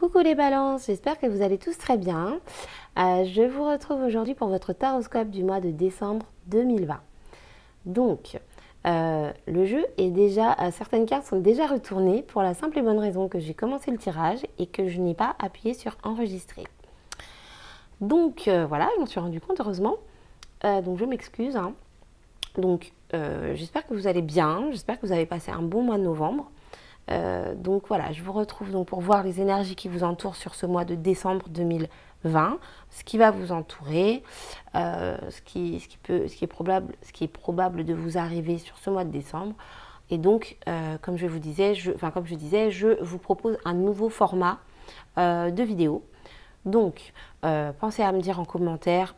Coucou les balances, j'espère que vous allez tous très bien. Je vous retrouve aujourd'hui pour votre taroscope du mois de décembre 2020. Donc, le jeu est déjà, certaines cartes sont déjà retournées pour la simple et bonne raison que j'ai commencé le tirage et que je n'ai pas appuyé sur enregistrer. Donc voilà, je m'en suis rendu compte heureusement. Donc je m'excuse. Donc j'espère que vous allez bien, j'espère que vous avez passé un bon mois de novembre. Donc voilà, je vous retrouve donc pour voir les énergies qui vous entourent sur ce mois de décembre 2020, ce qui va vous entourer, ce qui est probable de vous arriver sur ce mois de décembre. Et donc, comme je disais, je vous propose un nouveau format de vidéo. Donc, pensez à me dire en commentaire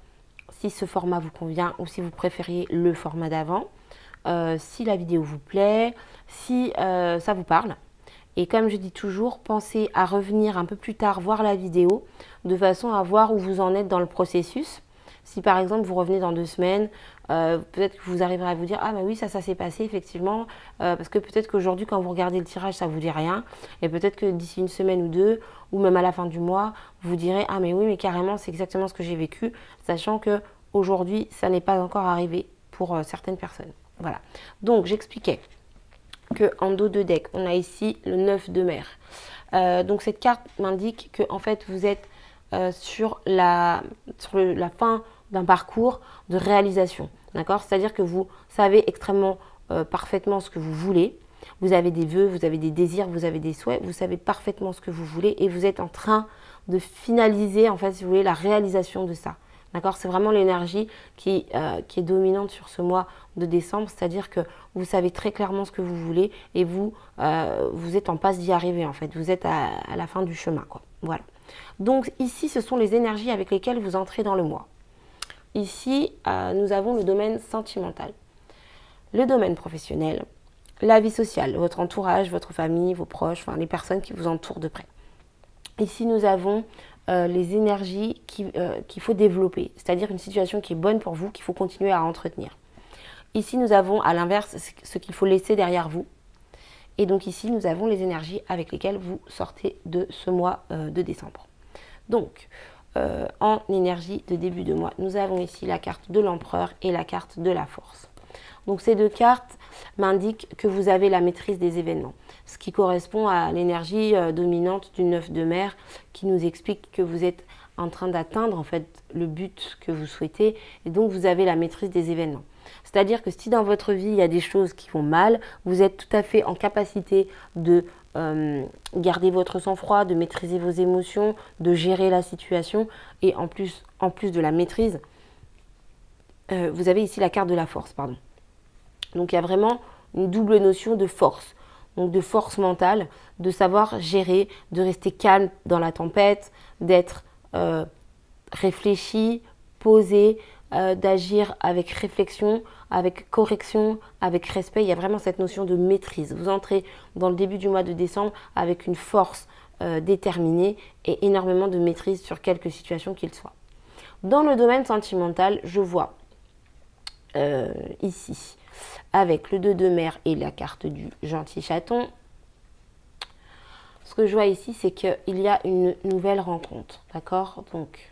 si ce format vous convient ou si vous préfériez le format d'avant. Si la vidéo vous plaît, si ça vous parle. Et comme je dis toujours, pensez à revenir un peu plus tard voir la vidéo de façon à voir où vous en êtes dans le processus. Si par exemple vous revenez dans 2 semaines, peut-être que vous arriverez à vous dire « Ah bah oui, ça s'est passé effectivement », parce que peut-être qu'aujourd'hui quand vous regardez le tirage, ça ne vous dit rien. Et peut-être que d'ici 1 semaine ou 2, ou même à la fin du mois, vous direz « Ah mais oui, mais carrément, c'est exactement ce que j'ai vécu », sachant qu'aujourd'hui, ça n'est pas encore arrivé pour certaines personnes. Voilà, donc j'expliquais qu'en dos de deck, on a ici le 9 de mer. Donc cette carte m'indique que en fait vous êtes sur la fin d'un parcours de réalisation. D'accord? C'est-à-dire que vous savez extrêmement parfaitement ce que vous voulez. Vous avez des vœux, vous avez des désirs, vous avez des souhaits, vous savez parfaitement ce que vous voulez et vous êtes en train de finaliser, en fait, si vous voulez, la réalisation de ça. D'accord? C'est vraiment l'énergie qui est dominante sur ce mois de décembre, c'est-à-dire que vous savez très clairement ce que vous voulez et vous êtes en passe d'y arriver en fait, vous êtes à la fin du chemin, quoi. Voilà. Donc ici, ce sont les énergies avec lesquelles vous entrez dans le mois. Ici, nous avons le domaine sentimental, le domaine professionnel, la vie sociale, votre entourage, votre famille, vos proches, enfin les personnes qui vous entourent de près. Ici, nous avons les énergies qu'il faut développer, c'est-à-dire une situation qui est bonne pour vous, qu'il faut continuer à entretenir. Ici, nous avons à l'inverse ce qu'il faut laisser derrière vous. Et donc ici, nous avons les énergies avec lesquelles vous sortez de ce mois de décembre. Donc, en énergie de début de mois, nous avons ici la carte de l'empereur et la carte de la force. Donc ces deux cartes m'indiquent que vous avez la maîtrise des événements, ce qui correspond à l'énergie dominante du 9 de mer qui nous explique que vous êtes en train d'atteindre en fait le but que vous souhaitez et donc vous avez la maîtrise des événements. C'est-à-dire que si dans votre vie il y a des choses qui vont mal, vous êtes tout à fait en capacité de garder votre sang-froid, de maîtriser vos émotions, de gérer la situation et en plus de la maîtrise, vous avez ici la carte de la force, pardon. Donc il y a vraiment une double notion de force, donc de force mentale, de savoir gérer, de rester calme dans la tempête, d'être réfléchi, posé, d'agir avec réflexion, avec correction, avec respect. Il y a vraiment cette notion de maîtrise. Vous entrez dans le début du mois de décembre avec une force déterminée et énormément de maîtrise sur quelque situation qu'il soit. Dans le domaine sentimental, je vois ici, avec le 2 de mer et la carte du gentil chaton, ce que je vois ici, c'est qu'il y a une nouvelle rencontre, d'accord? Donc,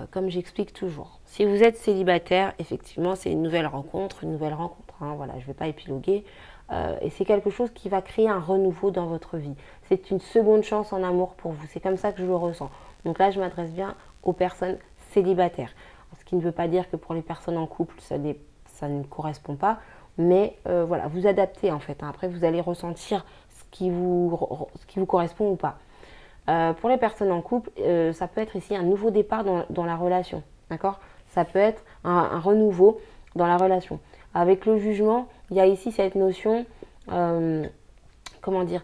comme j'explique toujours, si vous êtes célibataire, effectivement, c'est une nouvelle rencontre, hein, voilà, je ne vais pas épiloguer, et c'est quelque chose qui va créer un renouveau dans votre vie. C'est une seconde chance en amour pour vous, c'est comme ça que je le ressens. Donc là, je m'adresse bien aux personnes célibataires, ce qui ne veut pas dire que pour les personnes en couple, ça ne correspond pas, mais voilà, vous adaptez en fait. Hein. Après, vous allez ressentir ce qui vous correspond ou pas. Pour les personnes en couple, ça peut être ici un nouveau départ dans la relation, d'accord? Ça peut être un renouveau dans la relation. Avec le jugement, il y a ici cette notion, comment dire,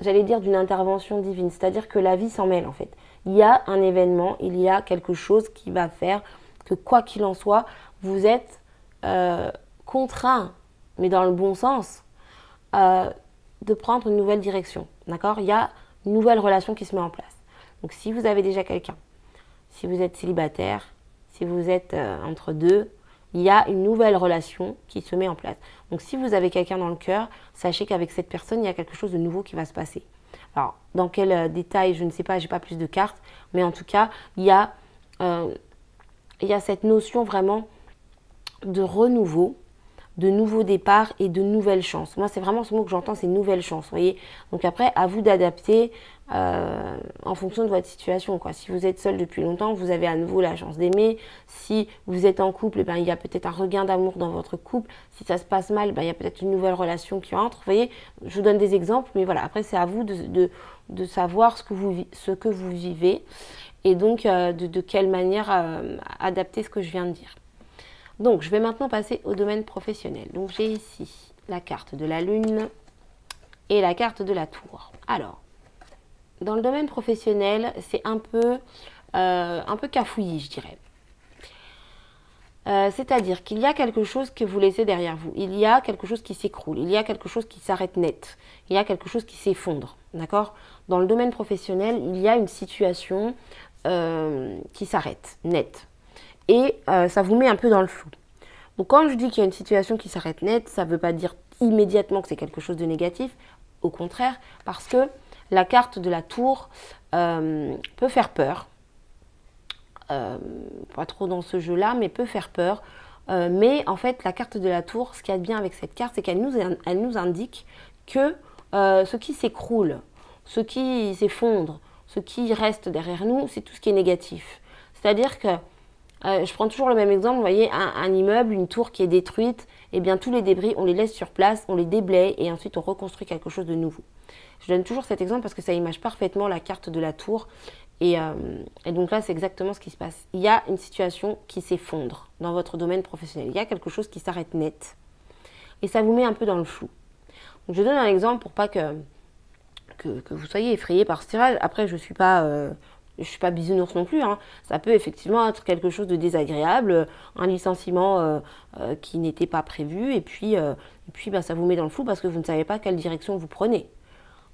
j'allais dire d'une intervention divine, c'est-à-dire que la vie s'en mêle en fait. Il y a un événement, il y a quelque chose qui va faire que quoi qu'il en soit, vous êtes contraint, mais dans le bon sens, de prendre une nouvelle direction, d'accord? Il y a une nouvelle relation qui se met en place. Donc si vous avez déjà quelqu'un, si vous êtes célibataire, si vous êtes entre deux, il y a une nouvelle relation qui se met en place. Donc si vous avez quelqu'un dans le cœur, sachez qu'avec cette personne, il y a quelque chose de nouveau qui va se passer. Alors, dans quel détail, je ne sais pas, je n'ai pas plus de cartes, mais en tout cas, il y a cette notion vraiment de renouveau, de nouveau départ et de nouvelles chances. Moi, c'est vraiment ce mot que j'entends, c'est nouvelles chances, vous voyez. Donc après, à vous d'adapter en fonction de votre situation, quoi. Si vous êtes seul depuis longtemps, vous avez à nouveau la chance d'aimer. Si vous êtes en couple, il y a peut-être un regain d'amour dans votre couple. Si ça se passe mal, il y a peut-être une nouvelle relation qui entre. Vous voyez, je vous donne des exemples, mais voilà, après, c'est à vous de savoir ce que vous vivez et donc de quelle manière adapter ce que je viens de dire. Donc, je vais maintenant passer au domaine professionnel. Donc, j'ai ici la carte de la lune et la carte de la tour. Alors, dans le domaine professionnel, c'est un peu cafouillis, je dirais. C'est-à-dire qu'il y a quelque chose que vous laissez derrière vous. Il y a quelque chose qui s'écroule. Il y a quelque chose qui s'arrête net. Il y a quelque chose qui s'effondre. D'accord ? Dans le domaine professionnel, il y a une situation qui s'arrête net. Et ça vous met un peu dans le flou. Donc quand je dis qu'il y a une situation qui s'arrête net, ça ne veut pas dire immédiatement que c'est quelque chose de négatif. Au contraire, parce que la carte de la tour peut faire peur. Pas trop dans ce jeu-là, mais peut faire peur. Mais en fait, la carte de la tour, ce qu'il y a de bien avec cette carte, c'est qu'elle nous indique que ce qui s'écroule, ce qui s'effondre, ce qui reste derrière nous, c'est tout ce qui est négatif. C'est-à-dire que je prends toujours le même exemple, vous voyez, un immeuble, une tour qui est détruite, eh bien tous les débris, on les laisse sur place, on les déblaye et ensuite on reconstruit quelque chose de nouveau. Je donne toujours cet exemple parce que ça image parfaitement la carte de la tour et donc là c'est exactement ce qui se passe. Il y a une situation qui s'effondre dans votre domaine professionnel, il y a quelque chose qui s'arrête net et ça vous met un peu dans le flou. Donc, je donne un exemple pour pas que vous soyez effrayés par ce tirage. Après je suis pas bisounours non plus, hein. Ça peut effectivement être quelque chose de désagréable, un licenciement qui n'était pas prévu, et puis ça vous met dans le flou parce que vous ne savez pas quelle direction vous prenez.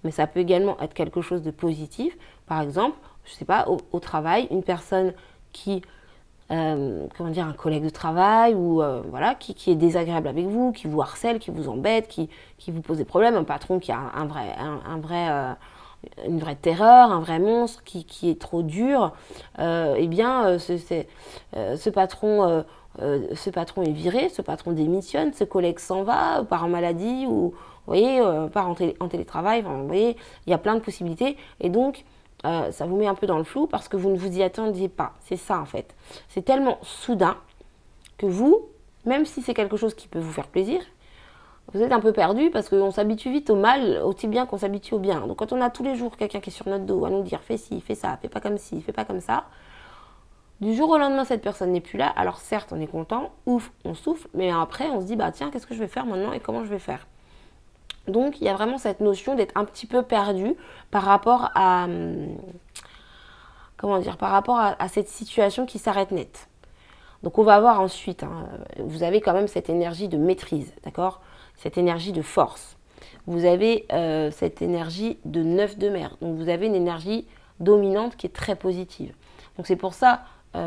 Mais ça peut également être quelque chose de positif. Par exemple, je ne sais pas, au travail, une personne qui, un collègue de travail, ou voilà, qui est désagréable avec vous, qui vous harcèle, qui vous embête, qui vous pose des problèmes, un patron qui a une vraie terreur, un vrai monstre qui est trop dur, ce patron est viré, ce patron démissionne, ce collègue s'en va, part en maladie, ou vous voyez, part en télétravail, enfin, vous voyez, il y a plein de possibilités, et donc ça vous met un peu dans le flou parce que vous ne vous y attendiez pas. C'est ça en fait. C'est tellement soudain que vous, même si c'est quelque chose qui peut vous faire plaisir, vous êtes un peu perdu parce qu'on s'habitue vite au mal aussi bien qu'on s'habitue au bien. Donc quand on a tous les jours quelqu'un qui est sur notre dos à nous dire fais ci, fais ça, fais pas comme ci, fais pas comme ça, du jour au lendemain cette personne n'est plus là. Alors certes on est content, ouf, on souffle, mais après on se dit bah tiens qu'est-ce que je vais faire maintenant et comment je vais faire. Donc il y a vraiment cette notion d'être un petit peu perdu par rapport à cette situation qui s'arrête net. Donc on va voir ensuite, hein, vous avez quand même cette énergie de maîtrise, d'accord ? Cette énergie de force. Vous avez cette énergie de 9 de mer. Donc vous avez une énergie dominante qui est très positive. Donc c'est pour ça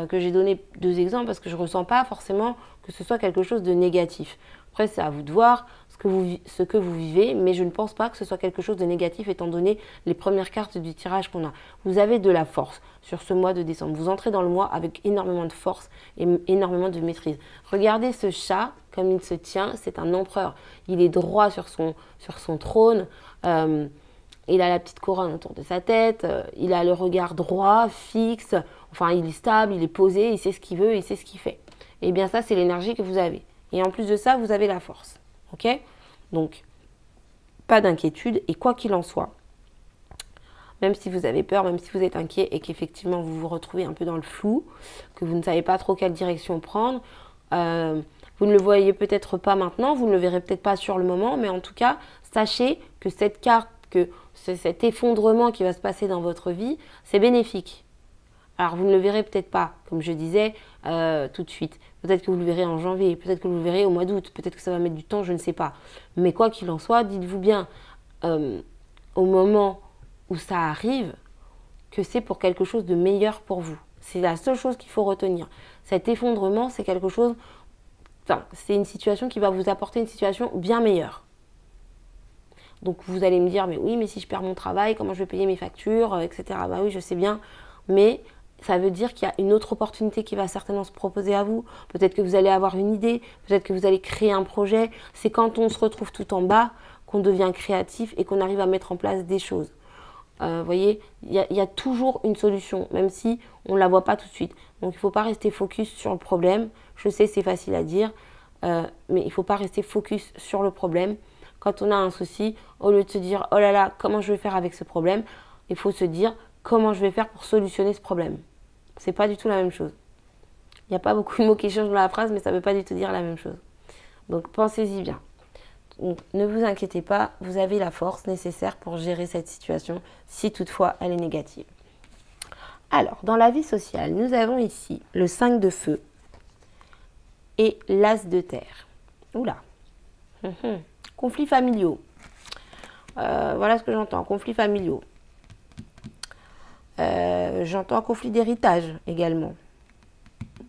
que j'ai donné 2 exemples parce que je ne ressens pas forcément que ce soit quelque chose de négatif. Après c'est à vous de voir ce que vous vivez, mais je ne pense pas que ce soit quelque chose de négatif étant donné les premières cartes du tirage qu'on a. Vous avez de la force sur ce mois de décembre. Vous entrez dans le mois avec énormément de force et énormément de maîtrise. Regardez ce chat comme il se tient, c'est un empereur. Il est droit sur son trône, il a la petite couronne autour de sa tête, il a le regard droit, fixe, enfin il est stable, il est posé, il sait ce qu'il veut, il sait ce qu'il fait. Et bien ça c'est l'énergie que vous avez. Et en plus de ça, vous avez la force. Ok ? Donc, pas d'inquiétude. Et quoi qu'il en soit, même si vous avez peur, même si vous êtes inquiet et qu'effectivement vous vous retrouvez un peu dans le flou, que vous ne savez pas trop quelle direction prendre, vous ne le voyez peut-être pas maintenant, vous ne le verrez peut-être pas sur le moment, mais en tout cas, sachez que cette carte, que cet effondrement qui va se passer dans votre vie, c'est bénéfique. Alors, vous ne le verrez peut-être pas, comme je disais, tout de suite. Peut-être que vous le verrez en janvier, peut-être que vous le verrez au mois d'août, peut-être que ça va mettre du temps, je ne sais pas. Mais quoi qu'il en soit, dites-vous bien, au moment où ça arrive, que c'est pour quelque chose de meilleur pour vous. C'est la seule chose qu'il faut retenir. Cet effondrement, c'est quelque chose enfin, c'est une situation qui va vous apporter une situation bien meilleure. Donc vous allez me dire, mais oui, mais si je perds mon travail, comment je vais payer mes factures, etc. Bah oui, je sais bien, mais ça veut dire qu'il y a une autre opportunité qui va certainement se proposer à vous. Peut-être que vous allez avoir une idée, peut-être que vous allez créer un projet. C'est quand on se retrouve tout en bas qu'on devient créatif et qu'on arrive à mettre en place des choses. Vous voyez, il y a toujours une solution, même si on ne la voit pas tout de suite. Donc il ne faut pas rester focus sur le problème. Je sais, c'est facile à dire, mais il ne faut pas rester focus sur le problème. Quand on a un souci, au lieu de se dire « Oh là là, comment je vais faire avec ce problème ?», il faut se dire « Comment je vais faire pour solutionner ce problème ?» C'est pas du tout la même chose. Il n'y a pas beaucoup de mots qui changent dans la phrase, mais ça ne veut pas du tout dire la même chose. Donc pensez-y bien. Donc, ne vous inquiétez pas, vous avez la force nécessaire pour gérer cette situation, si toutefois elle est négative. Alors, dans la vie sociale, nous avons ici le 5 de feu et l'as de terre. Oula. Conflits familiaux. Voilà ce que j'entends, conflits familiaux. J'entends conflit d'héritage également.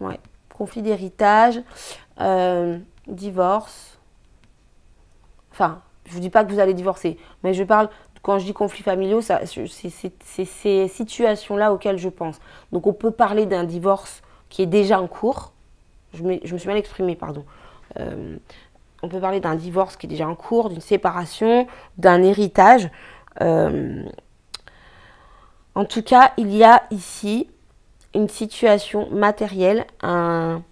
Ouais, conflit d'héritage, divorce. Enfin, je ne vous dis pas que vous allez divorcer, mais je parle, quand je dis conflits familiaux, c'est ces situations-là auxquelles je pense. Donc on peut parler d'un divorce qui est déjà en cours. Je me suis mal exprimée, pardon. On peut parler d'un divorce qui est déjà en cours, d'une séparation, d'un héritage. En tout cas, il y a ici une situation matérielle, un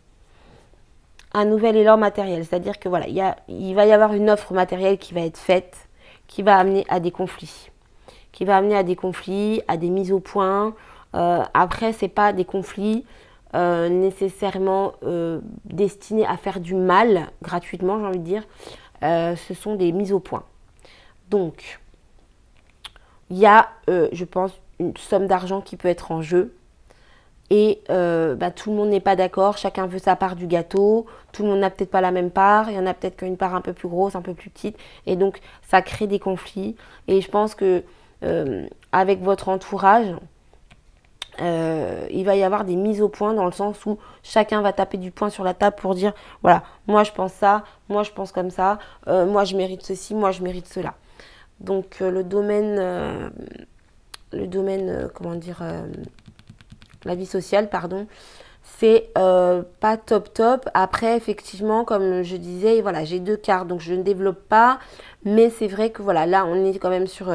nouvel élan matériel. C'est-à-dire que voilà, il va y avoir une offre matérielle qui va être faite, qui va amener à des conflits. Qui va amener à des conflits, à des mises au point. Après, ce n'est pas des conflits nécessairement destinés à faire du mal gratuitement, j'ai envie de dire. Ce sont des mises au point. Donc, il y a, je pense, une somme d'argent qui peut être en jeu. Et tout le monde n'est pas d'accord, chacun veut sa part du gâteau, tout le monde n'a peut-être pas la même part, il y en a peut-être qu'une part un peu plus grosse, un peu plus petite, et donc ça crée des conflits. Et je pense que avec votre entourage, il va y avoir des mises au point dans le sens où chacun va taper du poing sur la table pour dire voilà, moi je pense ça, moi je pense comme ça, moi je mérite ceci, moi je mérite cela. Donc le domaine comment dire, la vie sociale, pardon, c'est pas top. Après, effectivement, comme je disais, voilà, j'ai 2 cartes, donc je ne développe pas. Mais c'est vrai que voilà, là, on est quand même sur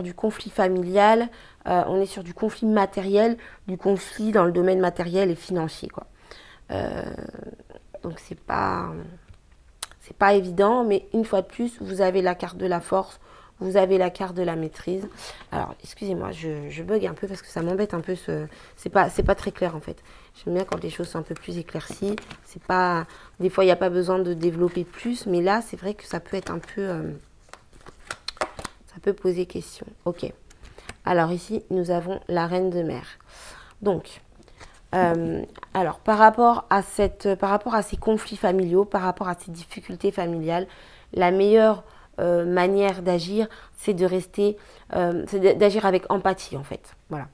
du conflit familial, on est sur du conflit matériel, du conflit dans le domaine matériel et financier, quoi. Donc c'est pas évident, mais une fois de plus, vous avez la carte de la force. Vous avez la carte de la maîtrise. Alors, excusez-moi, je bug un peu parce que ça m'embête un peu. C'est pas très clair en fait. J'aime bien quand les choses sont un peu plus éclaircies. C'est pas, des fois, il n'y a pas besoin de développer plus, mais là, c'est vrai que ça peut être un peu, ça peut poser question. Ok. Alors ici, nous avons la reine de mer. Donc, alors par rapport à ces conflits familiaux, par rapport à ces difficultés familiales, la meilleure manière d'agir, c'est d'agir avec empathie en fait. Voilà.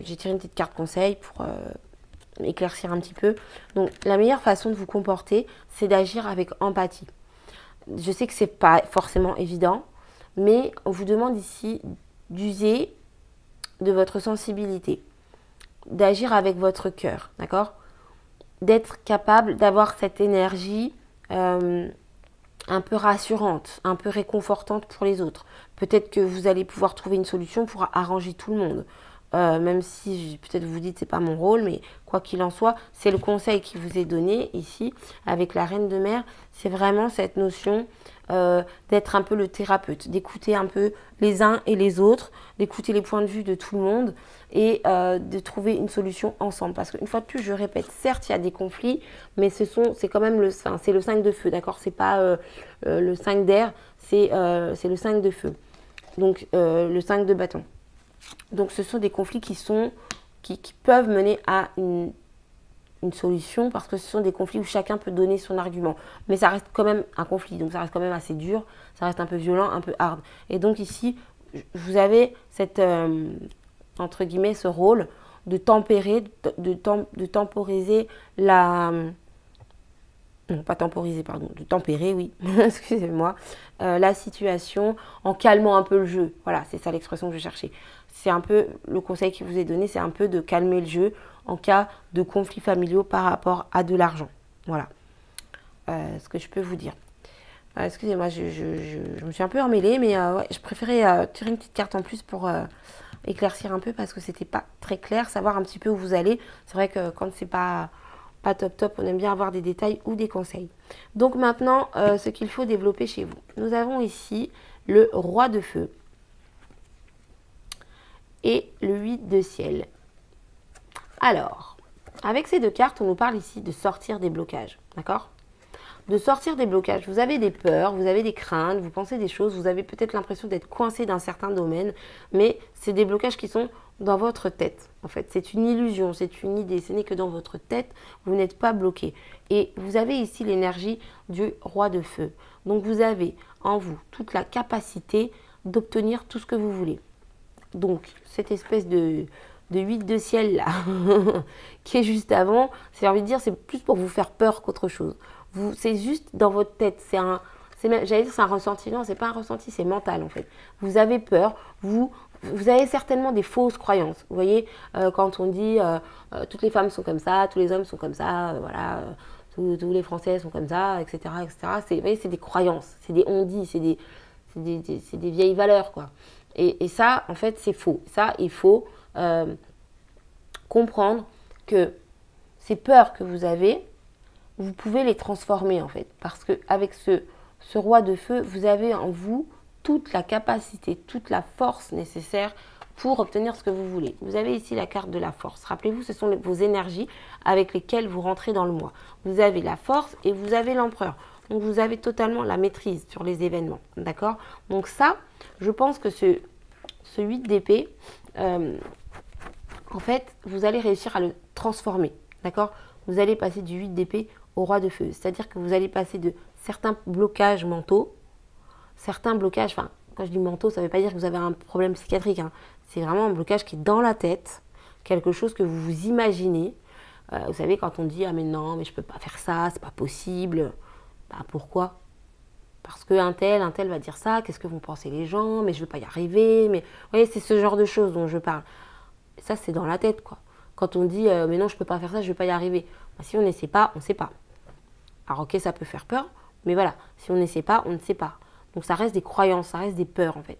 J'ai tiré une petite carte conseil pour éclaircir un petit peu. Donc la meilleure façon de vous comporter, c'est d'agir avec empathie. Je sais que c'est pas forcément évident, mais on vous demande ici d'user de votre sensibilité, d'agir avec votre cœur, d'accord? D'être capable d'avoir cette énergie un peu rassurante, un peu réconfortante pour les autres. Peut-être que vous allez pouvoir trouver une solution pour arranger tout le monde. Même si peut-être vous dites c'est pas mon rôle, mais quoi qu'il en soit, c'est le conseil qui vous est donné ici avec la reine de mer. C'est vraiment cette notion d'être un peu le thérapeute, d'écouter un peu les uns et les autres, d'écouter les points de vue de tout le monde et de trouver une solution ensemble. Parce qu'une fois de plus, je répète, certes il y a des conflits, mais c'est quand même le 5 de feu, d'accord? C'est pas le 5 d'air, c'est le 5 de feu. Donc le 5 de bâton. Donc ce sont des conflits qui peuvent mener à une solution parce que ce sont des conflits où chacun peut donner son argument. Mais ça reste quand même un conflit, donc ça reste quand même assez dur, ça reste un peu violent, un peu hard. Et donc ici, vous avez cette, entre guillemets, ce rôle de tempérer, de temporiser non pas temporiser, pardon, de tempérer, oui, excusez-moi, la situation en calmant un peu le jeu. Voilà, c'est ça l'expression que je cherchais. C'est un peu, le conseil qui vous est donné, c'est un peu de calmer le jeu en cas de conflits familiaux par rapport à de l'argent. Voilà, ce que je peux vous dire. Excusez-moi, je me suis un peu emmêlée, mais ouais, je préférais tirer une petite carte en plus pour éclaircir un peu parce que c'était pas très clair, savoir un petit peu où vous allez. C'est vrai que quand c'est pas top, on aime bien avoir des détails ou des conseils. Donc maintenant, ce qu'il faut développer chez vous. Nous avons ici le roi de feu et le 8 de ciel. Alors, avec ces deux cartes, on nous parle ici de sortir des blocages, d'accord? De sortir des blocages. Vous avez des peurs, vous avez des craintes, vous pensez des choses, vous avez peut-être l'impression d'être coincé dans certains domaines, mais c'est des blocages qui sont dans votre tête. En fait, c'est une illusion, c'est une idée, ce n'est que dans votre tête, vous n'êtes pas bloqué. Et vous avez ici l'énergie du roi de feu. Donc vous avez en vous toute la capacité d'obtenir tout ce que vous voulez. Donc, cette espèce de 8 de ciel là, qui est juste avant, c'est envie de dire, c'est plus pour vous faire peur qu'autre chose. C'est juste dans votre tête, j'allais dire c'est un ressenti, non, c'est pas un ressenti, c'est mental en fait. Vous avez peur, vous avez certainement des fausses croyances. Vous voyez, quand on dit toutes les femmes sont comme ça, tous les hommes sont comme ça, voilà, tous les Français sont comme ça, etc., etc. Vous voyez, c'est des croyances, c'est des on-dit, c'est des vieilles valeurs, quoi. Et ça, en fait, c'est faux. Ça, il faut comprendre que ces peurs que vous avez, vous pouvez les transformer, en fait. Parce qu'avec ce roi de feu, vous avez en vous toute la capacité, toute la force nécessaire pour obtenir ce que vous voulez. Vous avez ici la carte de la force. Rappelez-vous, ce sont vos énergies avec lesquelles vous rentrez dans le mois. Vous avez la force et vous avez l'empereur. Donc, vous avez totalement la maîtrise sur les événements. D'accord? Donc ça, je pense que ce 8 d'épée, en fait, vous allez réussir à le transformer. D'accord? Vous allez passer du 8 d'épée au roi de feu. C'est-à-dire que vous allez passer de certains blocages mentaux, enfin, quand je dis mentaux, ça ne veut pas dire que vous avez un problème psychiatrique. Hein. C'est vraiment un blocage qui est dans la tête, quelque chose que vous vous imaginez. Vous savez, quand on dit « Ah mais non, mais je ne peux pas faire ça, c'est pas possible. » Bah pourquoi? Parce qu'un tel va dire ça, qu'est-ce que vont penser les gens, mais je ne veux pas y arriver. Mais vous voyez, c'est ce genre de choses dont je parle. Ça, c'est dans la tête, quoi. Quand on dit mais non, je ne peux pas faire ça, je ne vais pas y arriver. Bah, si on n'essaie pas, on ne sait pas. Alors ok, ça peut faire peur, mais voilà, si on n'essaie pas, on ne sait pas. Donc ça reste des croyances, ça reste des peurs en fait.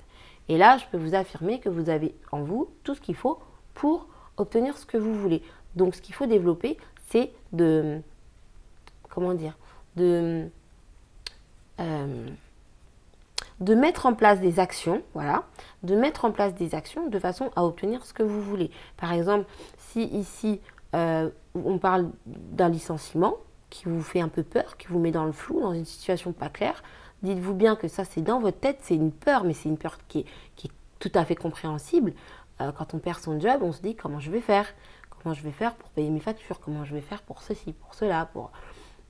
Et là, je peux vous affirmer que vous avez en vous tout ce qu'il faut pour obtenir ce que vous voulez. Donc ce qu'il faut développer, c'est de, comment dire, de mettre en place des actions, voilà, de mettre en place des actions de façon à obtenir ce que vous voulez. Par exemple, si ici, on parle d'un licenciement qui vous fait un peu peur, qui vous met dans le flou, dans une situation pas claire, dites-vous bien que ça, c'est dans votre tête, c'est une peur, mais c'est une peur qui est tout à fait compréhensible. Quand on perd son job, on se dit comment je vais faire? Comment je vais faire pour payer mes factures? Comment je vais faire pour ceci, pour cela, pour...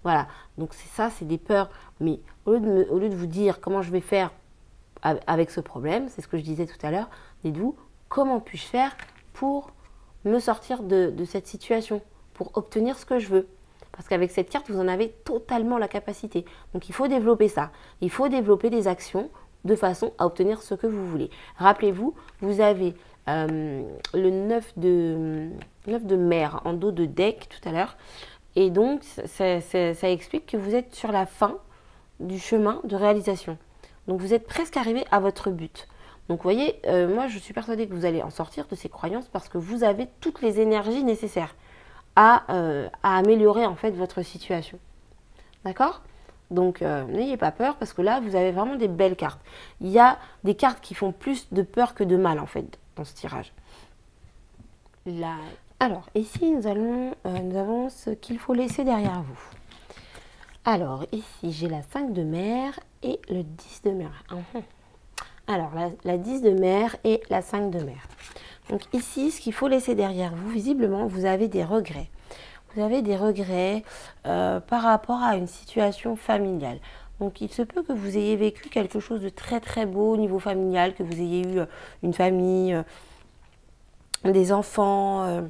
Voilà, donc c'est ça, c'est des peurs. Mais au lieu de vous dire comment je vais faire avec ce problème, c'est ce que je disais tout à l'heure, dites-vous comment puis-je faire pour me sortir de cette situation, pour obtenir ce que je veux. Parce qu'avec cette carte, vous en avez totalement la capacité. Donc il faut développer ça. Il faut développer des actions de façon à obtenir ce que vous voulez. Rappelez-vous, vous avez le 9 de mer en dos de deck tout à l'heure. Et donc, ça explique que vous êtes sur la fin du chemin de réalisation. Donc, vous êtes presque arrivé à votre but. Donc, vous voyez, moi, je suis persuadée que vous allez en sortir de ces croyances parce que vous avez toutes les énergies nécessaires à améliorer, en fait, votre situation. D'accord? Donc, n'ayez pas peur parce que là, vous avez vraiment des belles cartes. Il y a des cartes qui font plus de peur que de mal, en fait, dans ce tirage. Là... Alors, ici, nous avons ce qu'il faut laisser derrière vous. Alors, ici, j'ai la 5 de mer et le 10 de mer. Alors, la 10 de mer et la 5 de mer. Donc, ici, ce qu'il faut laisser derrière vous, visiblement, vous avez des regrets. Vous avez des regrets par rapport à une situation familiale. Donc, il se peut que vous ayez vécu quelque chose de très, très beau au niveau familial, que vous ayez eu une famille, des enfants...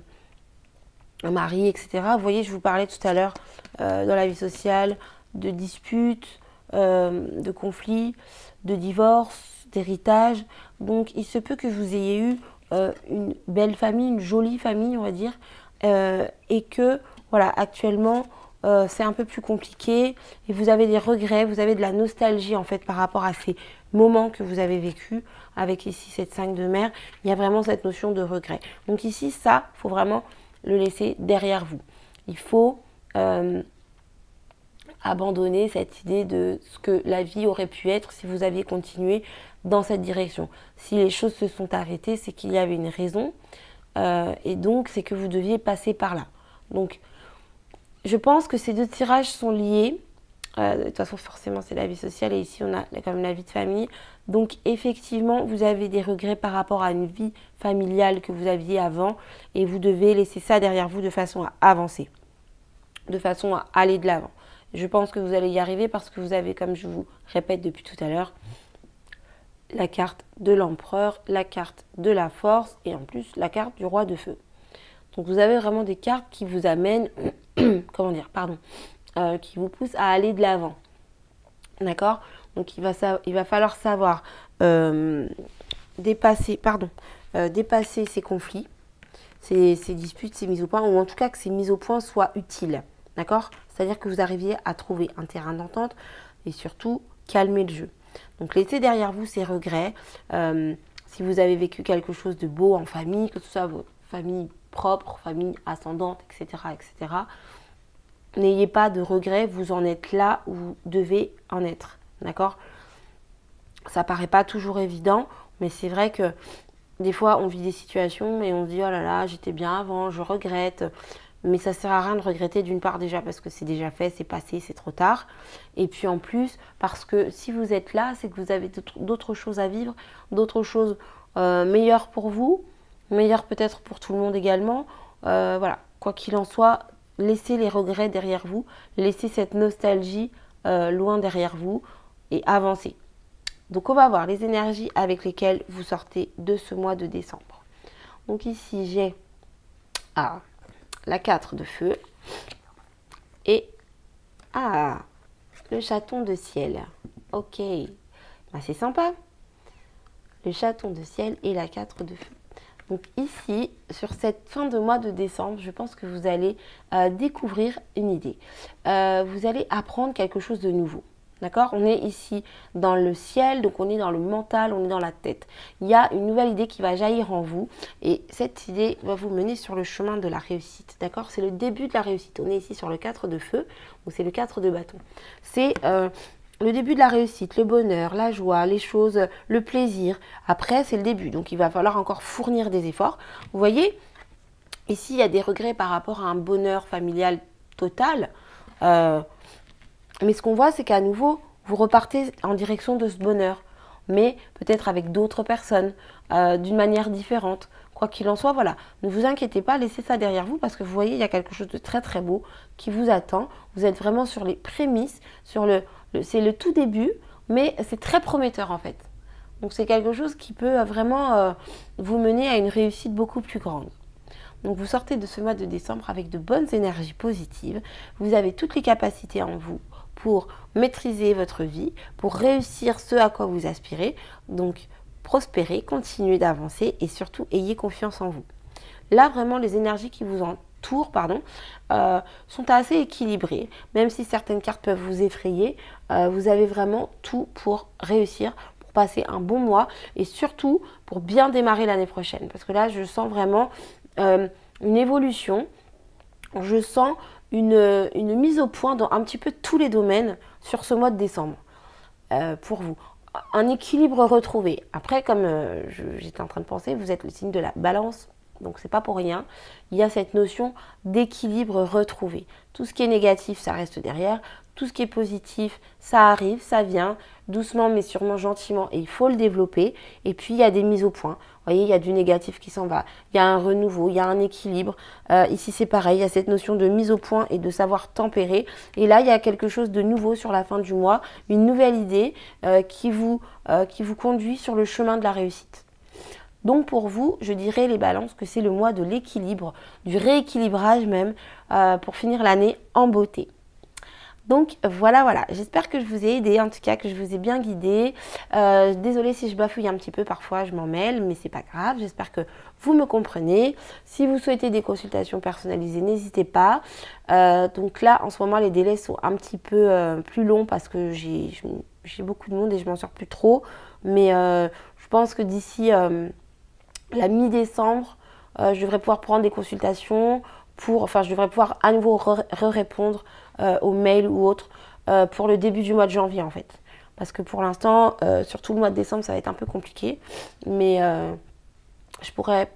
un mari, etc. Vous voyez, je vous parlais tout à l'heure dans la vie sociale, de disputes, de conflits, de divorces, d'héritage. Donc il se peut que vous ayez eu une belle famille, une jolie famille on va dire, et que voilà, actuellement c'est un peu plus compliqué et vous avez des regrets, vous avez de la nostalgie en fait par rapport à ces moments que vous avez vécu avec ici cette 5 de mer. Il y a vraiment cette notion de regret. Donc ici ça, il faut vraiment le laisser derrière vous. Il faut abandonner cette idée de ce que la vie aurait pu être si vous aviez continué dans cette direction. Si les choses se sont arrêtées, c'est qu'il y avait une raison et donc c'est que vous deviez passer par là. Donc je pense que ces deux tirages sont liés. De toute façon, forcément, c'est la vie sociale et ici, on a quand même la vie de famille. Donc, effectivement, vous avez des regrets par rapport à une vie familiale que vous aviez avant et vous devez laisser ça derrière vous de façon à avancer, de façon à aller de l'avant. Je pense que vous allez y arriver parce que vous avez, comme je vous répète depuis tout à l'heure, la carte de l'empereur, la carte de la force et en plus la carte du roi de feu. Donc, vous avez vraiment des cartes qui vous amènent... comment dire, pardon, qui vous pousse à aller de l'avant. D'accord? Donc il va falloir savoir dépasser ces conflits, ces disputes, ces mises au point, ou en tout cas que ces mises au point soient utiles. D'accord? C'est-à-dire que vous arriviez à trouver un terrain d'entente et surtout calmer le jeu. Donc laissez derrière vous ces regrets. Si vous avez vécu quelque chose de beau en famille, que ce soit votre famille propre, famille ascendante, etc., etc., n'ayez pas de regrets, vous en êtes là où vous devez en être. D'accord? Ça paraît pas toujours évident, mais c'est vrai que des fois on vit des situations et on se dit oh là là, j'étais bien avant, je regrette. Mais ça sert à rien de regretter d'une part déjà parce que c'est déjà fait, c'est passé, c'est trop tard. Et puis en plus, parce que si vous êtes là, c'est que vous avez d'autres choses à vivre, d'autres choses meilleures pour vous, meilleures peut-être pour tout le monde également. Voilà, quoi qu'il en soit, laissez les regrets derrière vous, laissez cette nostalgie loin derrière vous et avancez. Donc on va voir les énergies avec lesquelles vous sortez de ce mois de décembre. Donc ici j'ai la 4 de feu et le chaton de ciel. Ok, bah, c'est sympa. Le chaton de ciel et la 4 de feu. Donc ici, sur cette fin de mois de décembre, je pense que vous allez découvrir une idée. Vous allez apprendre quelque chose de nouveau. D'accord? On est ici dans le ciel, donc on est dans le mental, on est dans la tête. Il y a une nouvelle idée qui va jaillir en vous et cette idée va vous mener sur le chemin de la réussite. D'accord? C'est le début de la réussite. On est ici sur le 4 de feu, donc c'est le 4 de bâton. C'est... le début de la réussite, le bonheur, la joie, les choses, le plaisir. Après, c'est le début. Donc, il va falloir encore fournir des efforts. Vous voyez, ici, il y a des regrets par rapport à un bonheur familial total. Mais ce qu'on voit, c'est qu'à nouveau, vous repartez en direction de ce bonheur. Mais peut-être avec d'autres personnes, d'une manière différente. Quoi qu'il en soit, voilà, ne vous inquiétez pas, laissez ça derrière vous parce que vous voyez, il y a quelque chose de très très beau qui vous attend. Vous êtes vraiment sur les prémices, c'est le tout début, mais c'est très prometteur en fait. Donc c'est quelque chose qui peut vraiment vous mener à une réussite beaucoup plus grande. Donc vous sortez de ce mois de décembre avec de bonnes énergies positives. Vous avez toutes les capacités en vous pour maîtriser votre vie, pour réussir ce à quoi vous aspirez. Donc prospérez, continuez d'avancer et surtout ayez confiance en vous. Là vraiment les énergies qui vous entourent sont assez équilibrées. Même si certaines cartes peuvent vous effrayer, vous avez vraiment tout pour réussir, pour passer un bon mois et surtout pour bien démarrer l'année prochaine. Parce que là je sens vraiment une évolution, je sens une mise au point dans un petit peu tous les domaines sur ce mois de décembre pour vous. Un équilibre retrouvé. Après, comme j'étais en train de penser, vous êtes le signe de la balance, donc c'est pas pour rien. Il y a cette notion d'équilibre retrouvé. Tout ce qui est négatif, ça reste derrière. Tout ce qui est positif, ça arrive, ça vient, doucement mais sûrement gentiment et il faut le développer. Et puis il y a des mises au point. Vous voyez, il y a du négatif qui s'en va, il y a un renouveau, il y a un équilibre. Ici c'est pareil, il y a cette notion de mise au point et de savoir tempérer. Et là il y a quelque chose de nouveau sur la fin du mois, une nouvelle idée qui vous conduit sur le chemin de la réussite. Donc pour vous, je dirais les balances que c'est le mois de l'équilibre, du rééquilibrage même, pour finir l'année en beauté. Donc voilà, j'espère que je vous ai aidé, en tout cas que je vous ai bien guidé. Désolée si je bafouille un petit peu, parfois je m'en mêle, mais c'est pas grave, j'espère que vous me comprenez. Si vous souhaitez des consultations personnalisées, n'hésitez pas. Donc là, en ce moment, les délais sont un petit peu plus longs parce que j'ai beaucoup de monde et je m'en sors plus trop. Mais je pense que d'ici la mi-décembre, je devrais pouvoir prendre des consultations je devrais pouvoir à nouveau répondre aux mails ou autres pour le début du mois de janvier en fait. Parce que pour l'instant, surtout le mois de décembre, ça va être un peu compliqué. Mais je pourrais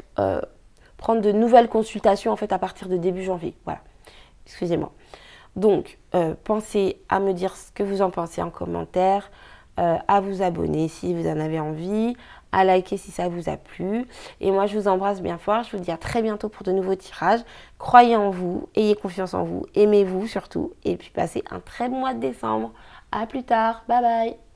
prendre de nouvelles consultations en fait à partir de début janvier. Voilà, excusez-moi. Donc, pensez à me dire ce que vous en pensez en commentaire, à vous abonner si vous en avez envie, à liker si ça vous a plu. Et moi, je vous embrasse bien fort. Je vous dis à très bientôt pour de nouveaux tirages. Croyez en vous, ayez confiance en vous, aimez-vous surtout. Et puis, passez un très bon mois de décembre. À plus tard. Bye bye.